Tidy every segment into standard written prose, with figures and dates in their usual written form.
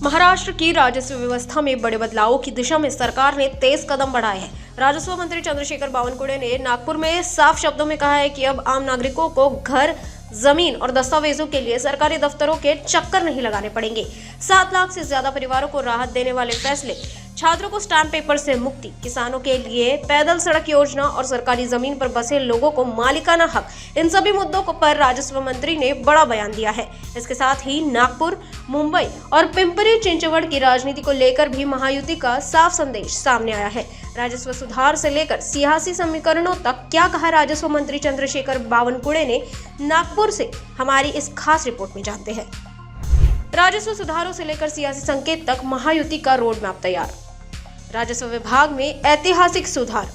महाराष्ट्र की राजस्व व्यवस्था में बड़े बदलावों की दिशा में सरकार ने तेज कदम बढ़ाए हैं। राजस्व मंत्री चंद्रशेखर बावनकुळे ने नागपुर में साफ शब्दों में कहा है कि अब आम नागरिकों को घर, जमीन और दस्तावेजों के लिए सरकारी दफ्तरों के चक्कर नहीं लगाने पड़ेंगे। 7 लाख से ज्यादा परिवारों को राहत देने वाले फैसले, छात्रों को स्टैंप पेपर से मुक्ति, किसानों के लिए पैदल सड़क योजना और सरकारी जमीन पर बसे लोगों को मालिकाना हक, इन सभी मुद्दों पर राजस्व मंत्री ने बड़ा बयान दिया है। इसके साथ ही नागपुर, मुंबई और पिंपरी चिंचवड़ की राजनीति को लेकर भी महायुति का साफ संदेश सामने आया है। राजस्व सुधार से लेकर सियासी समीकरणों तक क्या कहा राजस्व मंत्री चंद्रशेखर बावनकुळे ने, नागपुर से हमारी इस खास रिपोर्ट में जानते हैं। राजस्व सुधारों से लेकर सियासी संकेत तक महायुति का रोड मैप तैयार। राजस्व विभाग में ऐतिहासिक सुधार,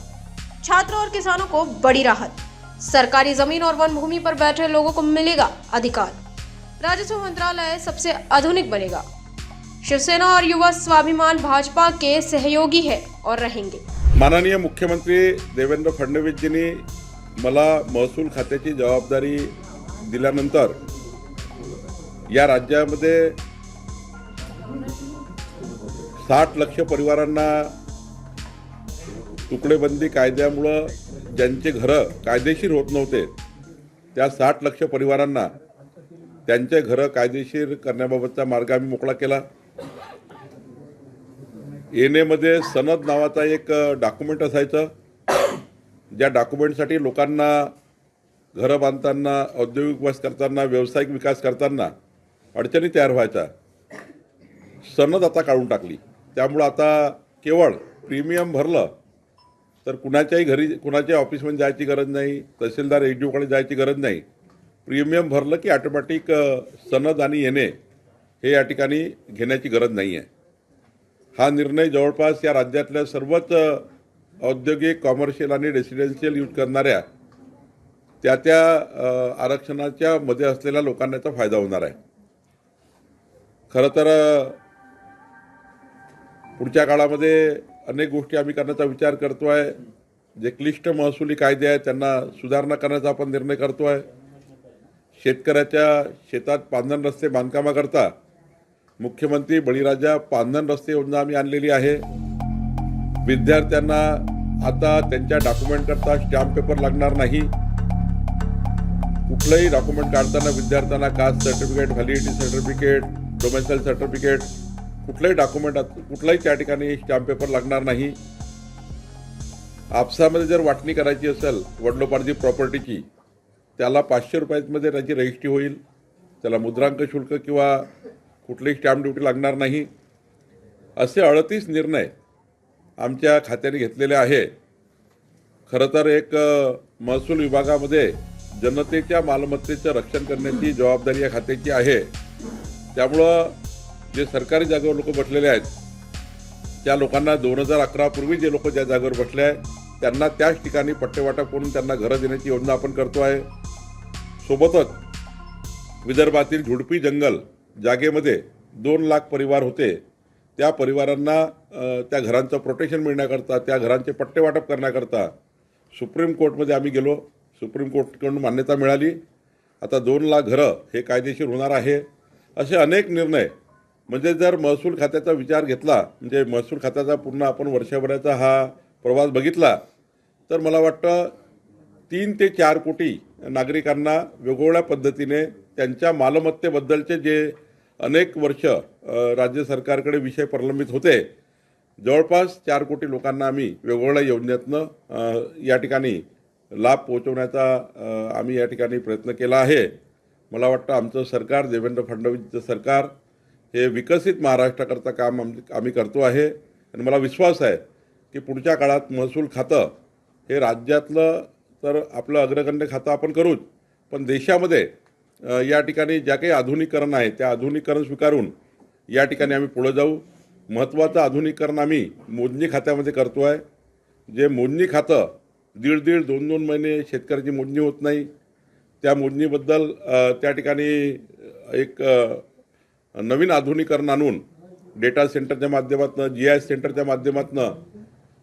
छात्रों और किसानों को बड़ी राहत, सरकारी जमीन और वन भूमि पर बैठे लोगों को मिलेगा अधिकार, राजस्व मंत्रालय सबसे आधुनिक बनेगा, शिवसेना और युवा स्वाभिमान भाजपा के सहयोगी है और रहेंगे। माननीय मुख्यमंत्री देवेंद्र फडणवीसजींनी मला महसूल खात्याची जबाबदारी दिल्यानंतर या राज्यामध्ये 60 लाख परिवारांना तुकडेबंदी कायद्यामुळे ज्यांचे घरं कायदेशीर होत नव्हते त्या 60 लाख परिवारांना त्यांचे घरं कायदेशीर करण्याबाबतचा मार्ग आम्ही मोकळा केला। एनएमध्ये सनद नावाचा एक डॉक्युमेंट असायचं, ज्या डॉक्युमेंटसाठी लोकांना घरं बांधताना, औद्योगिक विकास करताना, व्यावसायिक विकास करताना अडचणी तयार व्हायच्या। सनद आता काढून टाकली, त्यामुळे आता केवळ प्रीमियम भरलं तर कुणाच्याही घरी, कुणाच्या ऑफिसमध्ये जायची गरज नाही, तहसीलदार एसडीओकडे जायची गरज नाही। प्रीमियम भरलं की ऑटोमॅटिक सनद आणि एनए हे या ठिकाणी घेण्याची गरज नाही आहे। हा निर्णय जवळपास या राज्यातल्या सर्वच औद्योगिक, कॉमर्शियल आणि रेसिडेन्शियल यूज करणाऱ्या त्या आरक्षणाच्या मध्ये असलेल्या लोकांना याचा फायदा होणार आहे। खरं तर पुढच्या काळामध्ये अनेक गोष्टी आम्ही करण्याचा विचार करतोय। जे क्लिष्ट महसुली कायदे आहेत त्यांना सुधारणा करण्याचा आपण निर्णय करतोय। शेतकऱ्याच्या शेतात पांधन रस्ते बांधकामाकरता मुख्यमंत्री बळीराजा पांधन रस्ते योजना आम्ही आणलेली आहे। विद्यार्थ्यांना आता त्यांच्या डॉक्युमेंट करता स्टॅम्प पेपर लागणार नाही। कुठलंही डॉक्युमेंट काढताना विद्यार्थ्यांना caste certificate, validity certificate, domicile certificate, कुठलंही डॉक्युमेंट, कुठलाही त्या ठिकाणी स्टॅम्प पेपर लागणार नाही। आपसामध्ये जर वाटणी करायची असेल वडिलोपार्जी प्रॉपर्टीची, त्याला 500 रुपयांमध्ये त्याची रजिस्ट्री होईल। त्याला मुद्रांक शुल्क किंवा कुठलीही स्टॅम्प ड्युटी लागणार नाही। असे 38 निर्णय आमच्या खात्याने घेतलेले आहे। खरं तर एक महसूल विभागामध्ये जनतेच्या मालमत्तेचं रक्षण करण्याची जबाबदारी या खात्याची आहे। त्यामुळं जे सरकारी जागेवर लोक बसलेले आहेत त्या लोकांना 2011 पूर्वी जे लोक ज्या जागेवर बसले आहेत त्यांना त्याच ठिकाणी पट्टेवाटप करून त्यांना घरं देण्याची योजना आपण करतो आहे। सोबतच विदर्भातील झुडपी जंगल जागेमध्ये 2 लाख परिवार होते, त्या परिवारांना त्या घरांचं प्रोटेक्शन मिळण्याकरता, त्या घरांचे पट्टेवाटप करण्याकरता सुप्रीम कोर्टमध्ये आम्ही गेलो। सुप्रीम कोर्टकडून मान्यता मिळाली। आता 2 लाख घरं हे कायदेशीर होणार आहे। असे अनेक निर्णय, म्हणजे जर महसूल खात्याचा विचार घेतला, म्हणजे महसूल खात्याचा पूर्ण आपण वर्षभराचा हा प्रवास बघितला तर मला वाटतं 3 ते 4 कोटी नागरिकांना वेगवेगळ्या पद्धतीने त्यांच्या मालमत्तेबद्दलचे जे अनेक वर्ष राज्य सरकारकडे विषय प्रलंबित होते, जवळपास 4 कोटी लोकांना आम्ही वेगवेगळ्या योजनेतनं या ठिकाणी लाभ पोहोचवण्याचा आम्ही या ठिकाणी प्रयत्न केला आहे। मला वाटतं आमचं सरकार, देवेंद्र फडणवीसचं सरकार हे विकसित महाराष्ट्राकरता काम आम्ही करतो आहे। आणि मला विश्वास आहे की पुढच्या काळात महसूल खातं हे राज्यातलं तर आपलं अग्रगण्य खातं आपण करूच, पण देशामध्ये या ठिकाणी ज्या काही आधुनिकीकरण आहे त्या आधुनिकीकरण स्वीकारून या ठिकाणी आम्ही पुढे जाऊ। महत्त्वाचं आधुनिकीकरण आम्ही मोजणी खात्यामध्ये करतो आहे। जे मोजणी खातं 1.5 ते 2 महिने शेतकऱ्याची मोजणी होत नाही, त्या मोजणीबद्दल त्या ठिकाणी एक नवीन आधुनिकीकरण आणून डेटा सेंटरच्या माध्यमातून, GIS सेंटरच्या माध्यमातून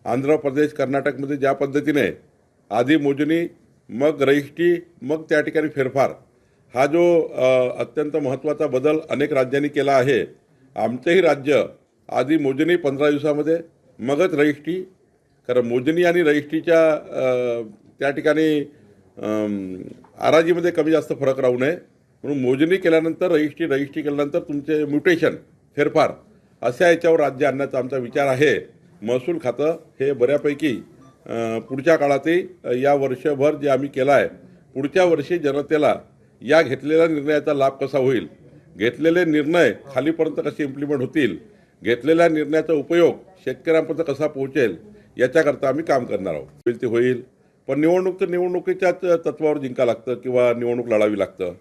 आंध्र प्रदेश, कर्नाटकमध्ये ज्या पद्धतीने आधी मोजणी, मग रजिस्ट्री, मग त्या ठिकाणी फेरफार, हा जो अत्यंत महत्त्वाचा बदल अनेक राज्यांनी केला आहे, आमचंही राज्य आधी मोजणी 15 दिवसामध्ये, मगच रजिस्ट्री. कारण मोजणी आणि रजिस्ट्रीच्या त्या ठिकाणी आराजीमध्ये कमी जास्त फरक राहू नये म्हणून मोजणी केल्यानंतर रजिस्ट्री केल्यानंतर तुमचे म्युटेशन फेरफार अशा याच्यावर राज्य आणण्याचा आमचा विचार आहे. महसूल खातं हे बऱ्यापैकी पुढच्या काळातही या वर्षभर जे आम्ही केलं आहे, पुढच्या वर्षी जनतेला या घेतलेल्या निर्णयाचा लाभ कसा होईल, घेतलेले निर्णय खालीपर्यंत कसे इम्प्लिमेंट होतील, घेतलेल्या निर्णयाचा उपयोग शेतकऱ्यांपर्यंत कसा पोहोचेल याच्याकरता आम्ही काम करणार आहोत. होईल ते होईल, पण निवडणूक तर निवडणुकीच्याच तत्वावर जिंका लागतं किंवा निवडणूक लढावी लागतं.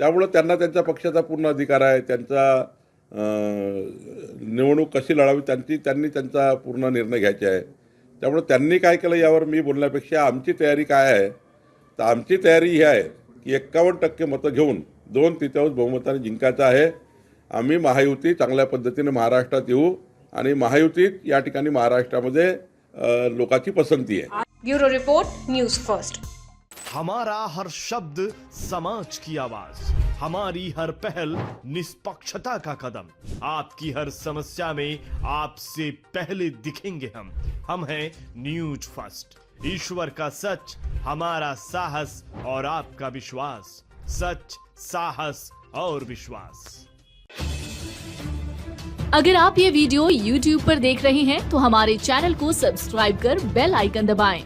त्यामुळं त्यांना त्यांच्या पक्षाचा पूर्ण अधिकार आहे. त्यांचा निवडणूक कशी लढावी त्यांनी त्यांचा पूर्ण निर्णय घ्यायचा आहे. त्यामुळे त्यांनी काय केलं यावर मी बोलण्यापेक्षा आमची तयारी काय आहे, तर आमची तयारी ही आहे की 51% मतं घेऊन 2/3 बहुमताने जिंकायचं आहे. आम्ही महायुती चांगल्या पद्धतीने महाराष्ट्रात येऊ आणि महायुतीत या ठिकाणी महाराष्ट्रामध्ये लोकांची पसंती आहे. Bureau report, news first. हमारा हर शब्द समाज की आवाज, हमारी हर पहल निष्पक्षता का कदम, आपकी हर समस्या में आपसे पहले दिखेंगे हम हैं न्यूज फर्स्ट. ईश्वर का सच, हमारा साहस और आपका विश्वास. सच, साहस और विश्वास. अगर आप ये वीडियो YouTube पर देख रहे हैं तो हमारे चैनल को सब्सक्राइब कर बेल आइकन दबाएं.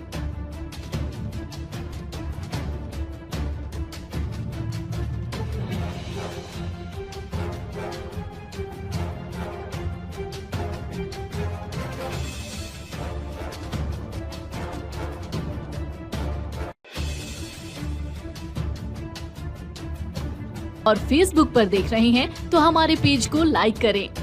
और Facebook पर देख रहे हैं तो हमारे पेज को लाइक करें.